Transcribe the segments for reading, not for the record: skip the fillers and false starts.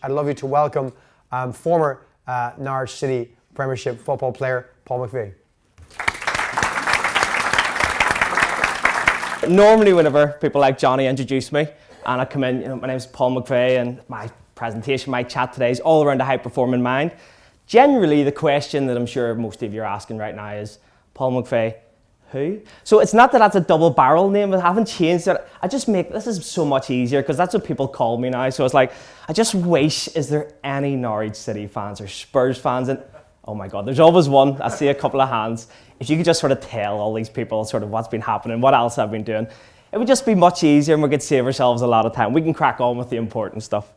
I'd love you to welcome former Norwich City Premiership football player, Paul McVeigh. Normally whenever people like Johnny introduce me and I come in, my name's Paul McVeigh and my presentation, my chat today is all around the high-performing mind. Generally, the question that I'm sure most of you are asking right now is, Paul McVeigh, who? So it's not that that's a double-barrel name, I haven't changed it. I just make, this is so much easier because that's what people call me now. So it's like, I just wish, is there any Norwich City fans or Spurs fans? And oh my God, there's always one. I see a couple of hands. If you could just sort of tell all these people sort of what's been happening, what else I've been doing, it would just be much easier and we could save ourselves a lot of time. We can crack on with the important stuff.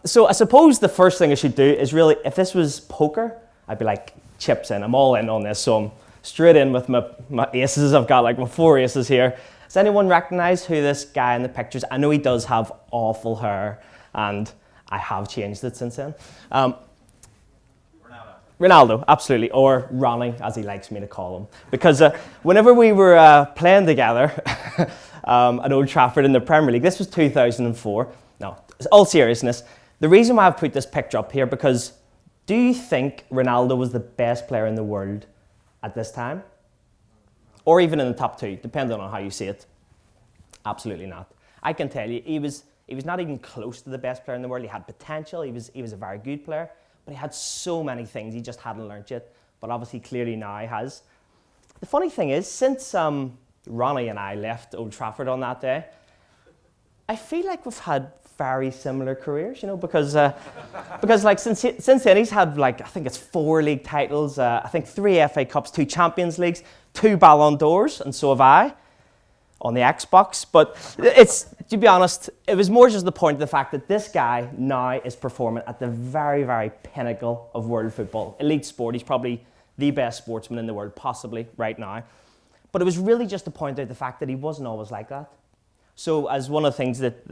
So I suppose the first thing I should do is really, if this was poker, I'd be like, chips in, I'm all in on this. So I'm straight in with my aces. I've got like my 4 aces here. Does anyone recognize who this guy in the pictures? I know he does have awful hair and I have changed it since then. Ronaldo, absolutely, or Ronnie, as he likes me to call him. Because whenever we were playing together at Old Trafford in the Premier League, this was 2004. No, all seriousness, the reason why I've put this picture up here, because do you think Ronaldo was the best player in the world at this time? Or even in the top 2, depending on how you see it? Absolutely not. I can tell you, he was not even close to the best player in the world. He had potential, he was a very good player, but he had so many things he just hadn't learnt yet, but obviously clearly now he has. The funny thing is, since Ronnie and I left Old Trafford on that day, I feel like we've had very similar careers, you know, because like since then he's had like, I think it's 4 league titles, I think 3 FA Cups, 2 Champions Leagues, 2 Ballon d'Ors, and so have I on the Xbox. But it's, to be honest, it was more just the point of the fact that this guy now is performing at the very, very pinnacle of world football. Elite sport, he's probably the best sportsman in the world, possibly, right now. But it was really just to point out the fact that he wasn't always like that. So as one of the things that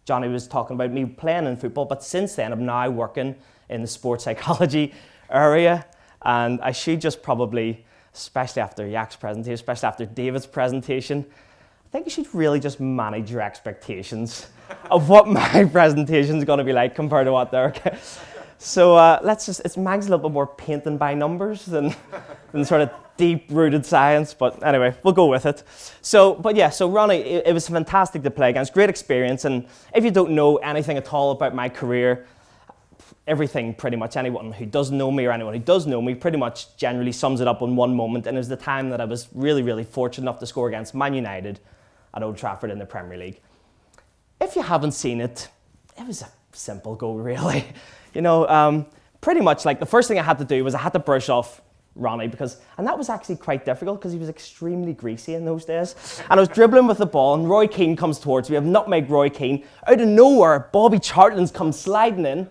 Johnny was talking about, me playing in football, but since then I'm now working in the sports psychology area, and I should just probably, especially after Yak's presentation, especially after David's presentation, I think you should really just manage your expectations of what my presentation is going to be like compared to what they're. So it's Mag's a little bit more painting by numbers than sort of deep-rooted science, but anyway, we'll go with it. So Ronnie, it was fantastic to play against, great experience, and if you don't know anything at all about my career, everything pretty much, anyone who doesn't know me or anyone who does know me pretty much generally sums it up in one moment, and it was the time that I was really, really fortunate enough to score against Man United at Old Trafford in the Premier League. If you haven't seen it, it was a simple goal, really. You know, pretty much like the first thing I had to do was I had to brush off Ronnie, and that was actually quite difficult because he was extremely greasy in those days. And I was dribbling with the ball and Roy Keane comes towards me. I've nutmegged Roy Keane. Out of nowhere, Bobby Charlton's come sliding in.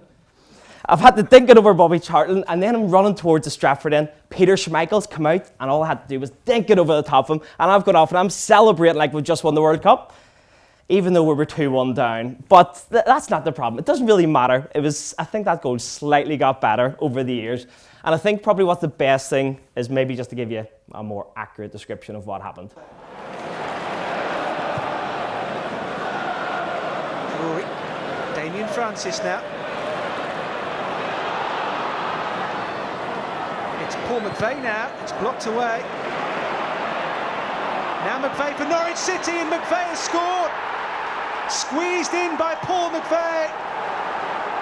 I've had to think it over Bobby Charlton, and then I'm running towards the Stratford end. Peter Schmeichel's come out, and all I had to do was dink it over the top of him, and I've got off, and I'm celebrating like we've just won the World Cup, even though we were 2-1 down. But that's not the problem. It doesn't really matter. I think that goal slightly got better over the years, and I think probably what's the best thing is maybe just to give you a more accurate description of what happened. Damien Francis now. It's Paul McVeigh now, it's blocked away. Now McVeigh for Norwich City, and McVeigh has scored! Squeezed in by Paul McVeigh,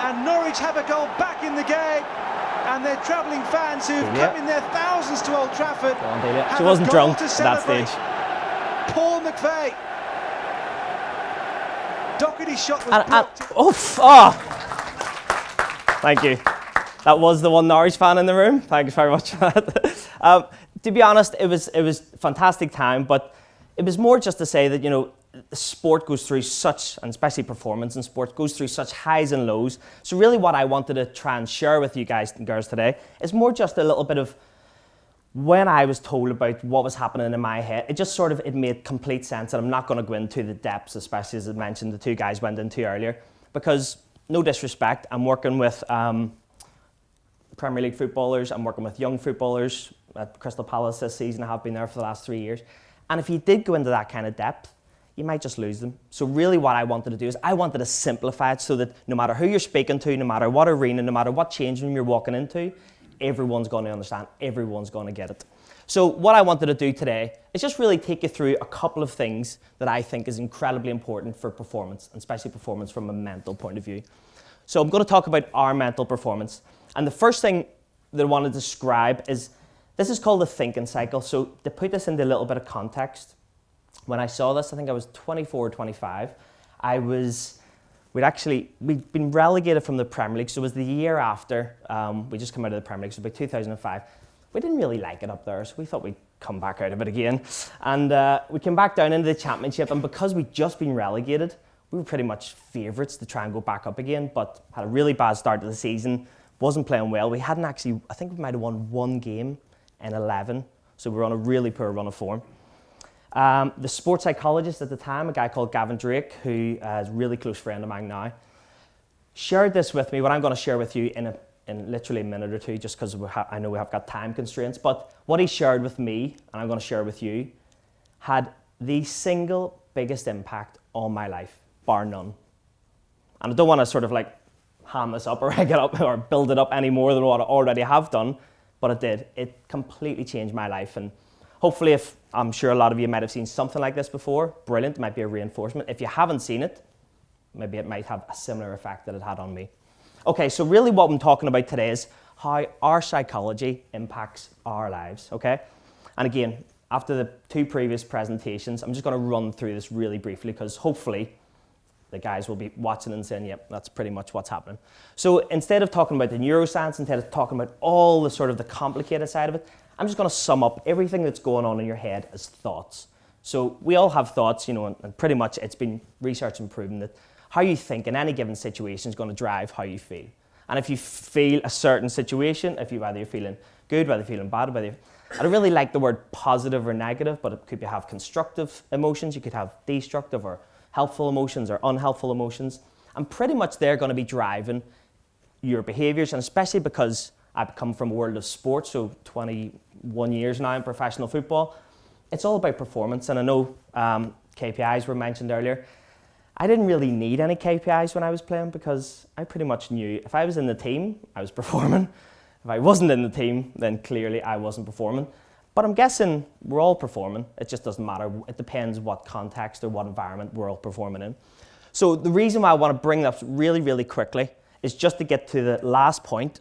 and Norwich have a goal back in the game, and their travelling fans who've come in their thousands to Old Trafford have she wasn't a goal drunk to at that celebrate. stage. Paul McVeigh. Doherty's shot was blocked. Thank you. That was the one Norwich fan in the room. Thanks very much for that. To be honest, it was a fantastic time, but it was more just to say that, you know, sport goes through such, and especially performance in sport, goes through such highs and lows. So really what I wanted to try and share with you guys and girls today is more just a little bit of when I was told about what was happening in my head. It made complete sense, and I'm not going to go into the depths, especially as I mentioned the 2 guys went into earlier, because no disrespect, I'm working with Premier League footballers, I'm working with young footballers at Crystal Palace this season. I have been there for the last 3 years. And if you did go into that kind of depth, you might just lose them. So really what I wanted to do is I wanted to simplify it so that no matter who you're speaking to, no matter what arena, no matter what change room you're walking into, everyone's going to understand, everyone's going to get it. So what I wanted to do today is just really take you through a couple of things that I think is incredibly important for performance, and especially performance from a mental point of view. So I'm going to talk about our mental performance. And the first thing that I want to describe is, this is called the thinking cycle. So to put this into a little bit of context, when I saw this, I think I was 24 or 25, we'd been relegated from the Premier League. So it was the year after we just come out of the Premier League, so about 2005. We didn't really like it up there, so we thought we'd come back out of it again. And we came back down into the Championship, and because we'd just been relegated, we were pretty much favourites to try and go back up again, but had a really bad start to the season, wasn't playing well. We hadn't actually, I think we might have won one game in 11, so we were on a really poor run of form. The sports psychologist at the time, a guy called Gavin Drake, who is a really close friend of mine now, shared this with me, what I'm going to share with you in literally a minute or two, just because I know we have got time constraints. But what he shared with me, and I'm going to share with you, had the single biggest impact on my life, bar none. And I don't want to sort of like ham this up or egg it up or build it up any more than what I already have done, but it did. It completely changed my life. And hopefully, if I'm sure a lot of you might have seen something like this before, brilliant, it might be a reinforcement. If you haven't seen it, maybe it might have a similar effect that it had on me. Okay, so really what I'm talking about today is how our psychology impacts our lives, okay? And again, after the two previous presentations, I'm just going to run through this really briefly because hopefully the guys will be watching and saying, yep, that's pretty much what's happening. So instead of talking about the neuroscience, instead of talking about all the sort of the complicated side of it, I'm just going to sum up everything that's going on in your head as thoughts. So we all have thoughts, you know, and pretty much it's been researched and proven that how you think in any given situation is going to drive how you feel. And if you feel a certain situation, whether you're feeling good, whether you're feeling bad, I don't really like the word positive or negative, but it could be have constructive emotions, you could have destructive or helpful emotions or unhelpful emotions. And pretty much they're going to be driving your behaviors, and especially because I've come from a world of sports, so 21 years now in professional football, it's all about performance. And I know KPIs were mentioned earlier. I didn't really need any KPIs when I was playing because I pretty much knew if I was in the team, I was performing. If I wasn't in the team, then clearly I wasn't performing. But I'm guessing we're all performing. It just doesn't matter. It depends what context or what environment we're all performing in. So the reason why I want to bring that up really, really quickly is just to get to the last point,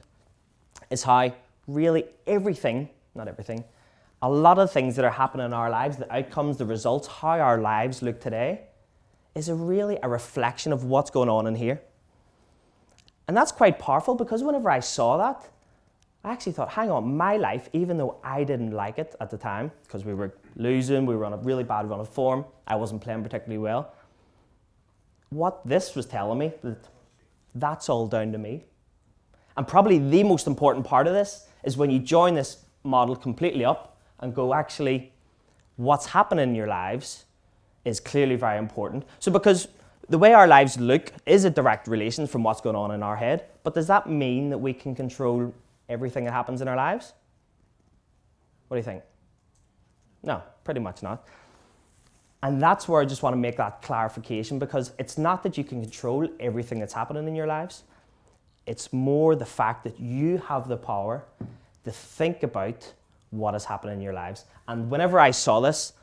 is how really everything, not everything, a lot of things that are happening in our lives, the outcomes, the results, how our lives look today, is really a reflection of what's going on in here. And that's quite powerful because whenever I saw that, I actually thought, hang on, my life, even though I didn't like it at the time, because we were losing, we were on a really bad run of form, I wasn't playing particularly well, what this was telling me, that's all down to me. And probably the most important part of this is when you join this model completely up and go, actually, what's happening in your lives is clearly very important. So because the way our lives look is a direct relation from what's going on in our head, but does that mean that we can control everything that happens in our lives? What do you think? No, pretty much not. And that's where I just want to make that clarification, because it's not that you can control everything that's happening in your lives. It's more the fact that you have the power to think about what is happening in your lives. And whenever I saw this,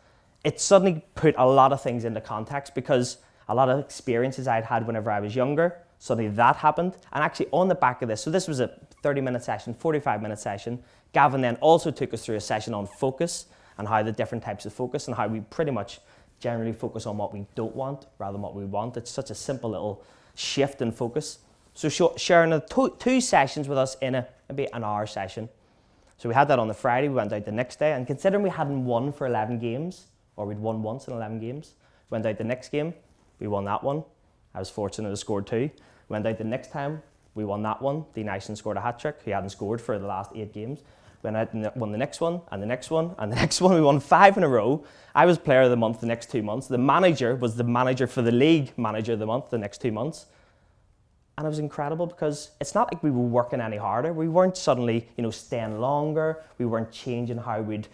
it suddenly put a lot of things into context, because a lot of experiences I'd had whenever I was younger, suddenly that happened. And actually on the back of this, so this was a 30-minute session, 45-minute session. Gavin then also took us through a session on focus and how the different types of focus and how we pretty much generally focus on what we don't want rather than what we want. It's such a simple little shift in focus. So sharing two sessions with us in maybe an hour session. So we had that on the Friday, we went out the next day, and considering we hadn't won for 11 games, or we'd won once in 11 games, went out the next game, we won that one. I was fortunate to score 2. Went out the next time, we won that one. Dean Isham scored a hat-trick. He hadn't scored for the last 8 games. Went out and won the next one, and the next one, and the next one. We won 5 in a row. I was player of the month the next 2 months. The manager was the manager for the league manager of the month the next 2 months. And it was incredible because it's not like we were working any harder. We weren't suddenly, staying longer. We weren't changing how we'd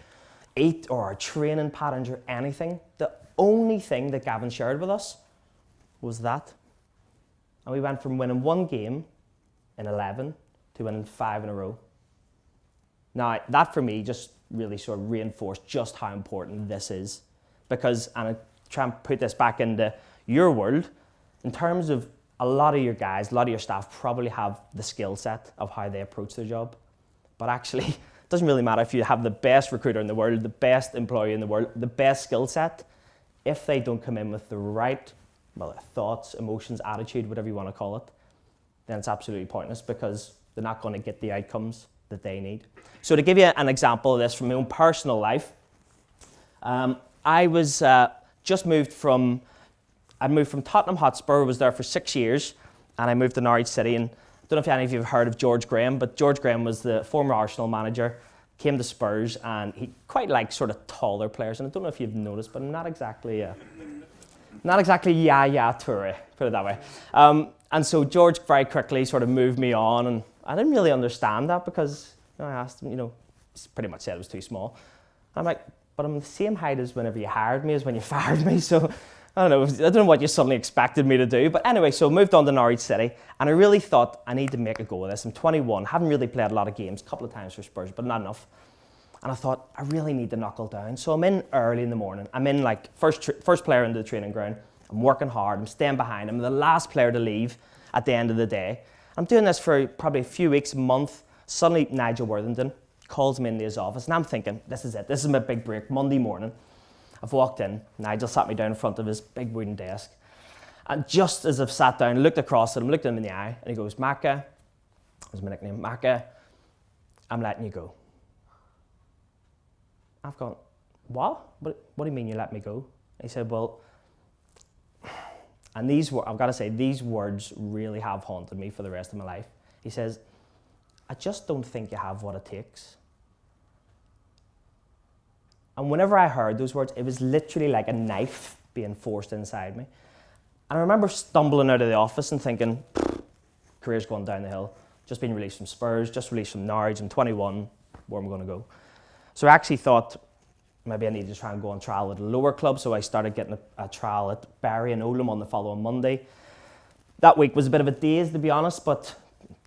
eat or our training patterns or anything. only thing that Gavin shared with us was that. And we went from winning 1 game in 11 to winning 5 in a row. Now, that for me just really sort of reinforced just how important this is. Because, and I try and put this back into your world, in terms of a lot of your guys, a lot of your staff probably have the skill set of how they approach their job. But actually, it doesn't really matter if you have the best recruiter in the world, the best employee in the world, the best skill set, if they don't come in with the right thoughts, emotions, attitude, whatever you want to call it, then it's absolutely pointless because they're not going to get the outcomes that they need. So to give you an example of this from my own personal life, I was just moved from Tottenham Hotspur, was there for 6 years, and I moved to Norwich City. And I don't know if any of you have heard of George Graham, but George Graham was the former Arsenal manager, came to Spurs, and he quite likes sort of taller players. And I don't know if you've noticed, but I'm not exactly Yaya Toure, put it that way. And so George very quickly sort of moved me on, and I didn't really understand that because I asked him, he pretty much said it was too small. I'm like, but I'm the same height as whenever you hired me as when you fired me, so I don't know what you suddenly expected me to do. But anyway, so moved on to Norwich City, and I really thought I need to make a go of this. I'm 21, haven't really played a lot of games, a couple of times for Spurs, but not enough. And I thought, I really need to knuckle down. So I'm in early in the morning. I'm in like first player into the training ground. I'm working hard, I'm staying behind. I'm the last player to leave at the end of the day. I'm doing this for probably a few weeks, a month. Suddenly Nigel Worthington calls me into his office, and I'm thinking, this is it. This is my big break, Monday morning. I've walked in, Nigel sat me down in front of his big wooden desk. And just as I've sat down, looked across at him, looked him in the eye, and he goes, Macca, was my nickname, Macca, I'm letting you go. I've gone, what? What do you mean you let me go? He said, well, and I've got to say, these words really have haunted me for the rest of my life. He says, I just don't think you have what it takes. And whenever I heard those words, it was literally like a knife being forced inside me. And I remember stumbling out of the office and thinking, career's going down the hill. Just been released from Spurs, just released from Norwich, I'm 21, where am I going to go? So I actually thought maybe I needed to try and go on trial at a lower club, so I started getting a trial at Barry and Oldham on the following Monday. That week was a bit of a daze, to be honest, but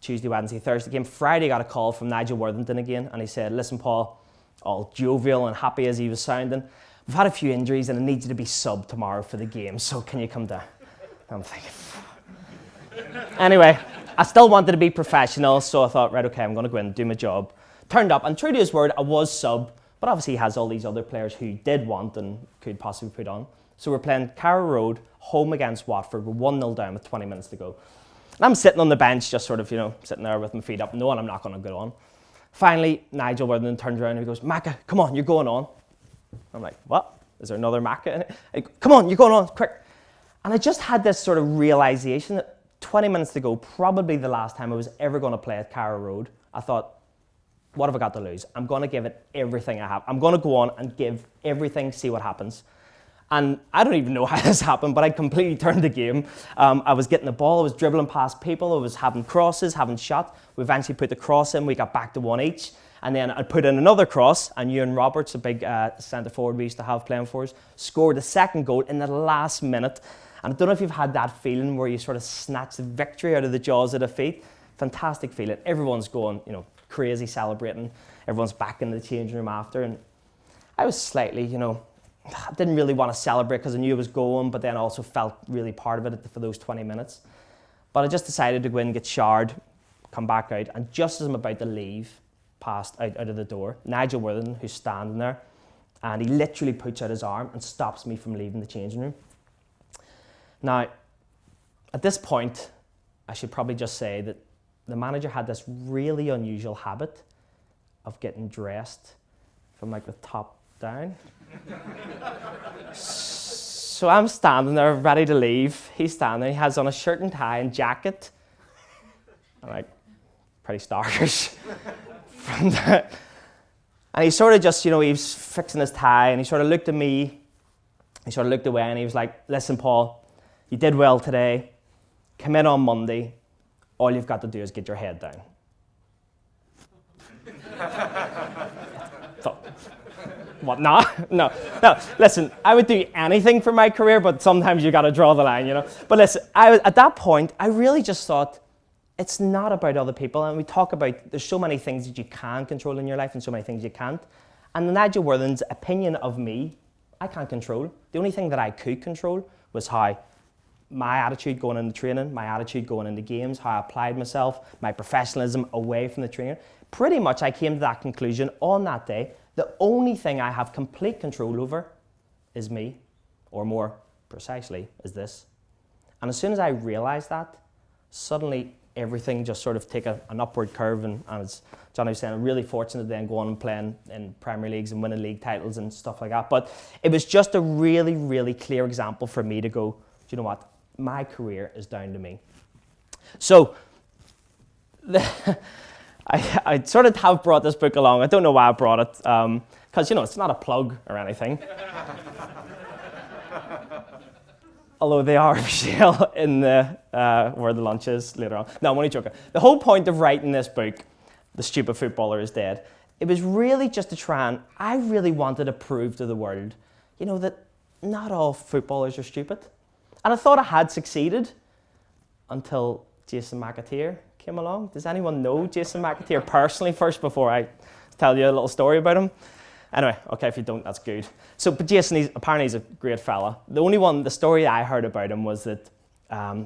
Tuesday, Wednesday, Thursday came. Friday got a call from Nigel Worthington again, and he said, listen, Paul, all jovial and happy as he was sounding, we've had a few injuries and I need you to be sub tomorrow for the game, so can you come down? I'm thinking, anyway, I still wanted to be professional, so I thought, right, okay, I'm going to go in and do my job. Turned up, and true to his word, I was sub, but obviously he has all these other players who did want and could possibly put on. So we're playing Carrow Road, home against Watford. We're 1-0 down with 20 minutes to go. And I'm sitting on the bench, just sort of, sitting there with my feet up, knowing I'm not going to go on. Finally, Nigel Worthington turns around and he goes, Macca, come on, you're going on. I'm like, what? Is there another Macca in it? He goes, come on, you're going on, quick. And I just had this sort of realization that 20 minutes to go, probably the last time I was ever going to play at Carrow Road, I thought, what have I got to lose? I'm going to give it everything I have. I'm going to go on and give everything, see what happens. And I don't even know how this happened, but I completely turned the game. I was getting the ball, I was dribbling past people, I was having crosses, having shots. We eventually put the cross in, we got back to 1 each. And then I put in another cross, and Ewan Roberts, a big centre forward we used to have playing for us, scored the second goal in the last minute. And I don't know if you've had that feeling where you sort of snatch the victory out of the jaws of defeat. Fantastic feeling. Everyone's going, crazy celebrating. Everyone's back in the changing room after. And I was slightly, I didn't really want to celebrate because I knew I was going, but then also felt really part of it for those 20 minutes. But I just decided to go in and get showered, come back out, and just as I'm about to leave, passed out of the door, Nigel Worthington, who's standing there, and he literally puts out his arm and stops me from leaving the changing room. Now, at this point, I should probably just say that the manager had this really unusual habit of getting dressed from like the top down. So I'm standing there ready to leave. He's standing there, he has on a shirt and tie and jacket. I'm like, pretty starkers. From that. And he sort of just, he was fixing his tie and he sort of looked at me, he sort of looked away and he was like, listen, Paul, you did well today. Come in on Monday. All you've got to do is get your head down. What? No, no, no. Listen, I would do anything for my career, but sometimes you got to draw the line, you know. But listen, at that point, I really just thought, it's not about other people. And we talk about, there's so many things that you can control in your life and so many things you can't. And Nigel Worthing's opinion of me, I can't control. The only thing that I could control was how my attitude going into training, my attitude going into games, how I applied myself, my professionalism away from the trainer. Pretty much I came to that conclusion on that day. The only thing I have complete control over is me, or more precisely, is this. And as soon as I realized that, suddenly everything just sort of take an upward curve, and as Johnny was saying, I'm really fortunate then going and playing in Premier Leagues and winning league titles and stuff like that. But it was just a really, really clear example for me to go, do you know what? My career is down to me. So I sort of have brought this book along. I don't know why I brought it, because, you know, it's not a plug or anything. Although they are for sale in the where the lunch is later on. No, I'm only joking. The whole point of writing this book, The Stupid Footballer is Dead, it was really just to try and, I really wanted to prove to the world, you know, that not all footballers are stupid. And I thought I had succeeded until Jason McAteer came along. Does anyone know Jason McAteer personally first before I tell you a little story about him? Anyway, okay, if you don't, that's good. So, but Jason, apparently he's a great fella. The story I heard about him was that,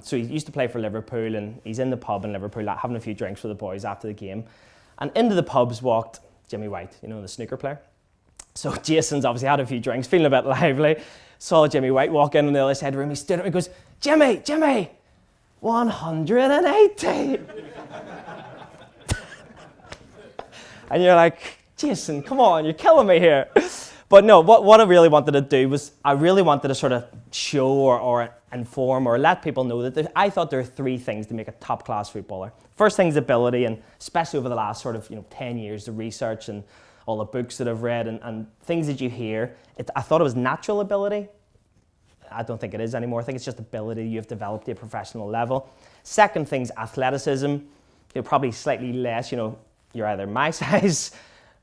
so he used to play for Liverpool, and he's in the pub in Liverpool having a few drinks with the boys after the game. And into the pubs walked Jimmy White, you know, the snooker player. So Jason's obviously had a few drinks, feeling a bit lively, saw Jimmy White walk in on the other side of the room. He stood up and goes, Jimmy, 180. And you're like, Jason, come on, you're killing me here. But no, what I really wanted to do was, I really wanted to sort of show or inform or let people know that I thought there are three things to make a top-class footballer. First thing is ability, and especially over the last sort of 10 years, the research and all the books that I've read and things that you hear, I thought it was natural ability. I don't think it is anymore. I think it's just ability you've developed at a professional level. Second thing's athleticism. You're probably slightly less, you're either my size,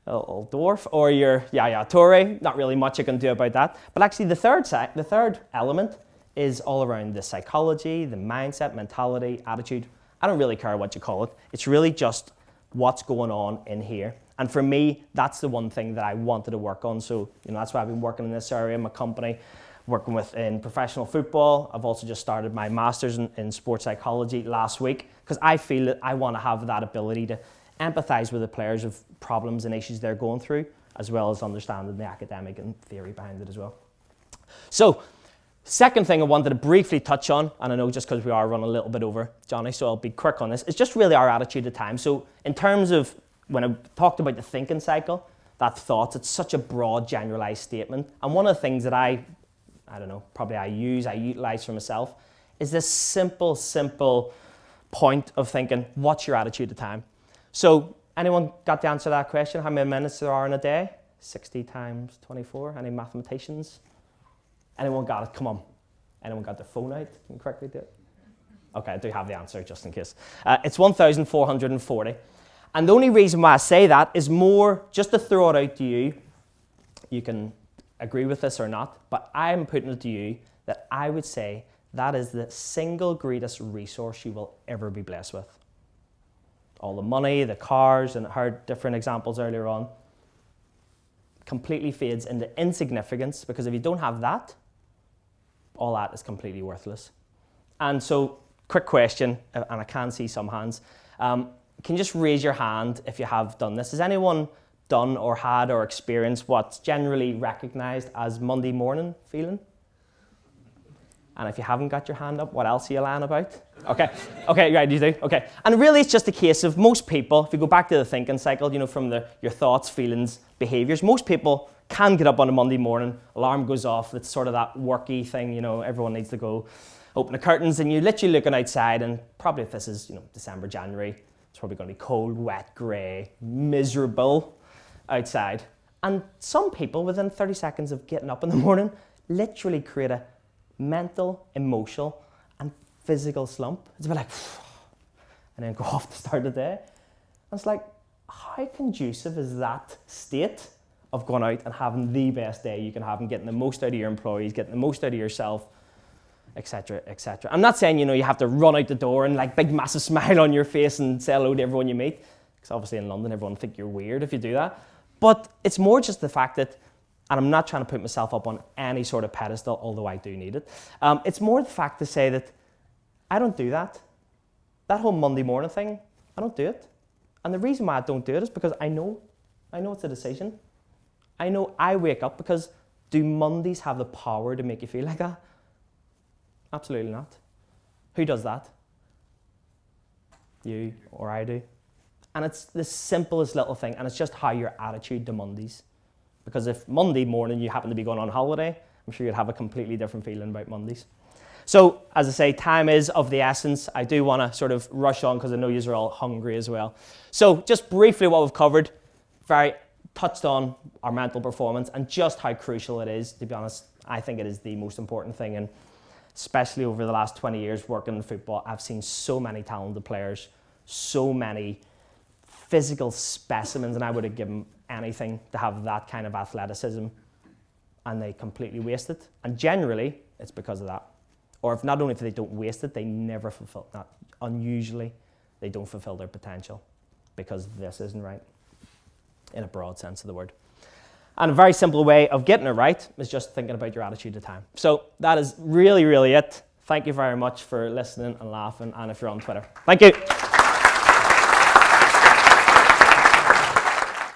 a little dwarf, or you're Yaya Toure. Not really much you can do about that. But actually the third element is all around the psychology, the mindset, mentality, attitude. I don't really care what you call it. It's really just what's going on in here. And for me, that's the one thing that I wanted to work on. So, that's why I've been working in this area in my company, working in professional football. I've also just started my master's in sports psychology last week, because I feel that I want to have that ability to empathize with the players of problems and issues they're going through, as well as understanding the academic and theory behind it as well. So, second thing I wanted to briefly touch on, and I know just because we are running a little bit over, Johnny, so I'll be quick on this, is just really our attitude at times. So in terms of, when I talked about the thinking cycle, that thoughts, it's such a broad, generalized statement. And one of the things that I utilize for myself, is this simple point of thinking, what's your attitude at time? So, anyone got the answer to that question? How many minutes there are in a day? 60 times 24. Any mathematicians? Anyone got it? Come on. Anyone got their phone out? Can you correctly do it? Okay, I do have the answer just in case. It's 1,440. And the only reason why I say that is more just to throw it out to you. You can agree with this or not, but I'm putting it to you that I would say that is the single greatest resource you will ever be blessed with. All the money, the cars, and I heard different examples earlier on, completely fades into insignificance, because if you don't have that, all that is completely worthless. And so, quick question, and I can see some hands. Can you just raise your hand if you have done this? Has anyone done or had or experienced what's generally recognized as Monday morning feeling? And if you haven't got your hand up, what else are you lying about? Okay, right, you do, okay. And really it's just a case of most people, if you go back to the thinking cycle, from your thoughts, feelings, behaviors, most people can get up on a Monday morning, alarm goes off, it's sort of that worky thing, everyone needs to go open the curtains, and you're literally looking outside, and probably if this is, December, January, it's probably going to be cold, wet, grey, miserable outside. And some people, within 30 seconds of getting up in the morning, literally create a mental, emotional, and physical slump. It's a bit like, and then go off to start the day. And it's like, how conducive is that state of going out and having the best day you can have and getting the most out of your employees, getting the most out of yourself, etc., etc. I'm not saying, you have to run out the door and like big massive smile on your face and say hello to everyone you meet, because obviously in London everyone think you're weird if you do that. But it's more just the fact that, and I'm not trying to put myself up on any sort of pedestal, although I do need it. It's more the fact to say that I don't do that. That whole Monday morning thing, I don't do it. And the reason why I don't do it is because I know it's a decision. I know I wake up because do Mondays have the power to make you feel like that? Absolutely not. Who does that? You or I do. And it's the simplest little thing, and it's just how your attitude to Mondays. Because if Monday morning you happen to be going on holiday, I'm sure you'd have a completely different feeling about Mondays. So, as I say, time is of the essence. I do want to sort of rush on because I know you are all hungry as well. So, just briefly what we've covered, very touched on our mental performance and just how crucial it is. To be honest, I think it is the most important thing, and especially over the last 20 years working in football, I've seen so many talented players, so many physical specimens, and I would have given anything to have that kind of athleticism, and they completely waste it. And generally, it's because of that. Or if not only if they don't waste it, they never fulfill that. Unusually, they don't fulfill their potential because this isn't right, in a broad sense of the word. And a very simple way of getting it right is just thinking about your attitude to time. So that is really, really it. Thank you very much for listening and laughing, and if you're on Twitter. Thank you.